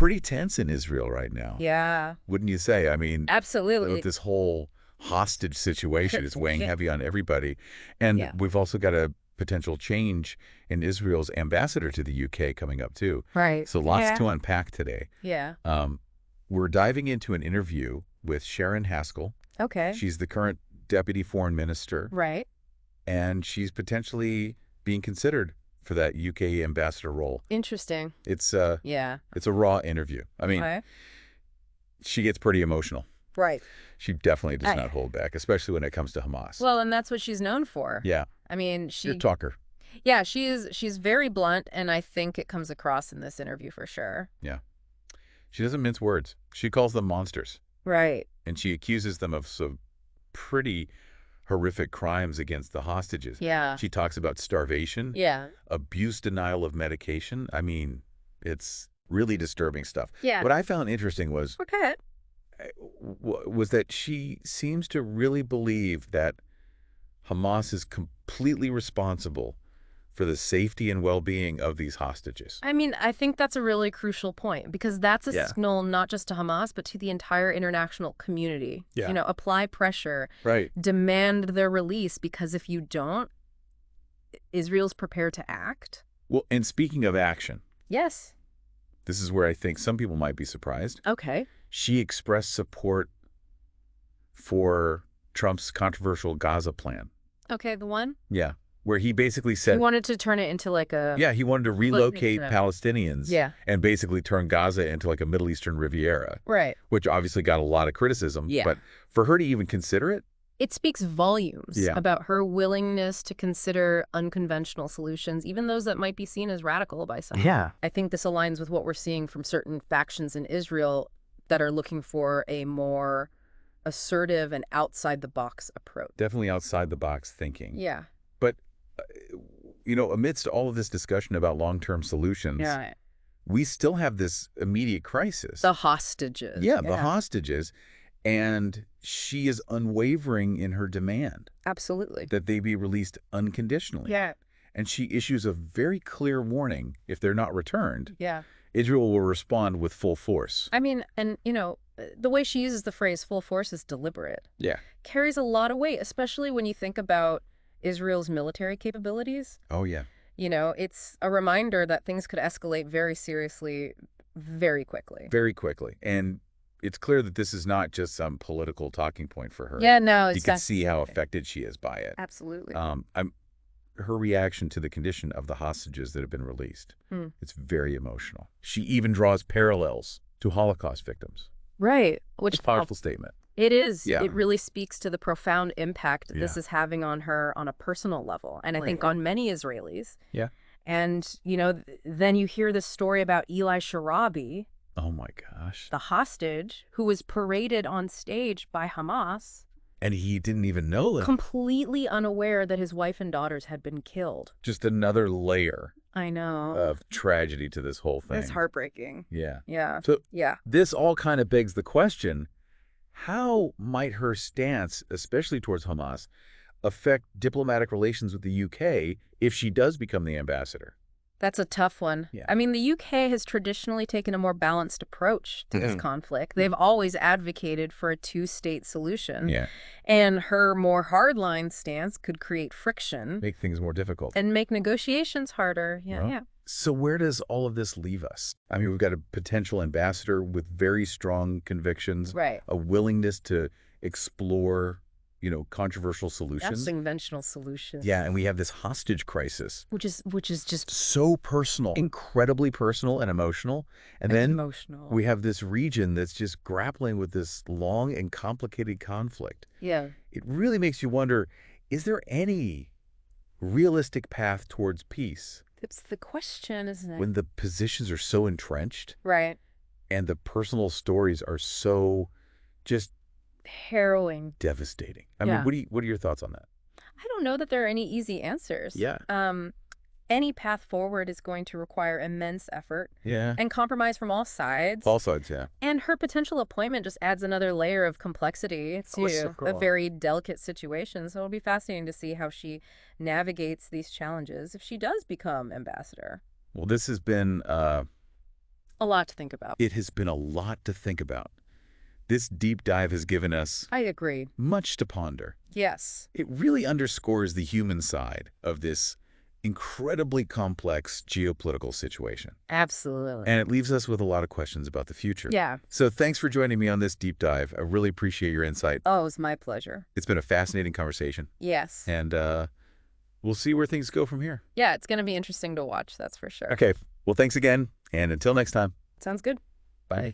pretty tense in Israel right now. Yeah. Wouldn't you say? I mean, Absolutely. with this whole hostage situation is weighing heavy on everybody. And Yeah. we've also got a potential change in Israel's ambassador to the UK coming up too. Right. So lots to unpack today. Yeah. We're diving into an interview with Sharren Haskel. Okay. She's the current deputy foreign minister. Right. And she's potentially being considered for that UK ambassador role. Interesting. It's Yeah. it's a raw interview. I mean, Okay. she gets pretty emotional. Right. She definitely does not hold back, especially when it comes to Hamas. Well, and that's what she's known for. Yeah. I mean, She's a talker. Yeah, she's very blunt, and I think it comes across in this interview for sure. Yeah. She doesn't mince words. She calls them monsters. Right. And she accuses them of some pretty horrific crimes against the hostages. Yeah. She talks about starvation. Yeah. Abuse, denial of medication. I mean, it's really disturbing stuff. Yeah. What I found interesting was Okay. that she seems to really believe that Hamas is completely responsible for the safety and well-being of these hostages. I mean, I think that's a really crucial point because that's a Yeah. signal not just to Hamas, but to the entire international community. Yeah. You know, apply pressure, Right. demand their release, because if you don't, Israel's prepared to act. Well, and speaking of action, Yes. this is where I think some people might be surprised. Okay. She expressed support for Trump's controversial Gaza plan. Okay, the one? Yeah. Where he basically He said, wanted to turn it into like a... yeah, he wanted to relocate Yeah. Palestinians Yeah. and basically turn Gaza into like a Middle Eastern Riviera, Right. which obviously got a lot of criticism. Yeah. But for her to even consider it, It speaks volumes Yeah. about her willingness to consider unconventional solutions, even those that might be seen as radical by some. yeah, I think this aligns with what we're seeing from certain factions in Israel that are looking for a more assertive and outside-the-box approach. definitely outside the box thinking. Yeah. But, amidst all of this discussion about long-term solutions, Yeah. we still have this immediate crisis. The hostages. Yeah, the hostages. And she is unwavering in her demand Absolutely. that they be released unconditionally. Yeah. And she issues a very clear warning: if they're not returned, Yeah. Israel will respond with full force. I mean, and, the way she uses the phrase full force is deliberate. Yeah. Carries a lot of weight, especially when you think about Israel's military capabilities. Oh, yeah. It's a reminder that things could escalate very seriously, very quickly. Very quickly. And it's clear that this is not just some political talking point for her. Yeah, no, You can see how affected she is by it. Absolutely. Her reaction to the condition of the hostages that have been released, it's very emotional. She even draws parallels to Holocaust victims. Right. Which It's a powerful statement. It is. Yeah. It really speaks to the profound impact this is having on her on a personal level, and I think on many Israelis. Yeah. And, then you hear this story about Eli Sharabi, Oh, my gosh. the hostage, who was paraded on stage by Hamas, And he didn't even know that. completely unaware that his wife and daughters had been killed. Just another layer I know. of tragedy to this whole thing. It's heartbreaking. Yeah. Yeah. So Yeah. this all kind of begs the question, how might her stance, especially towards Hamas, affect diplomatic relations with the UK if she does become the ambassador? That's a tough one. Yeah. I mean, the UK has traditionally taken a more balanced approach to this conflict. They've always advocated for a two-state solution. Yeah. And her more hardline stance could create friction Make things more difficult. and make negotiations harder. Yeah, Well, yeah. So where does all of this leave us? I mean, we've got a potential ambassador with very strong convictions, Right. a willingness to explore, controversial That's solutions. conventional solutions. Yeah, and we have this hostage crisis. Which is just So personal, incredibly personal and emotional. And then emotional. we have this region that's just grappling with this long and complicated conflict. Yeah. It really makes you wonder, is there any realistic path towards peace It's the question, isn't it? when the positions are so entrenched Right. and the personal stories are so just Harrowing. devastating? I Yeah. mean, what are your thoughts on that? I don't know that there are any easy answers. Yeah. Any path forward is going to require immense effort Yeah. and compromise from all sides. All sides, yeah. And her potential appointment just adds another layer of complexity to a very delicate situation. So it'll be fascinating to see how she navigates these challenges if she does become ambassador. Well, this has been a A lot to think about. It has been a lot to think about. This deep dive has given us I agree. much to ponder. Yes. It really underscores the human side of this incredibly complex geopolitical situation. Absolutely. And it leaves us with a lot of questions about the future. Yeah. So thanks for joining me on this deep dive. I really appreciate your insight. Oh, it was my pleasure. It's been a fascinating conversation. Yes. And we'll see where things go from here. Yeah, it's going to be interesting to watch, that's for sure. Okay. Well, thanks again. And until next time. Sounds good. Bye.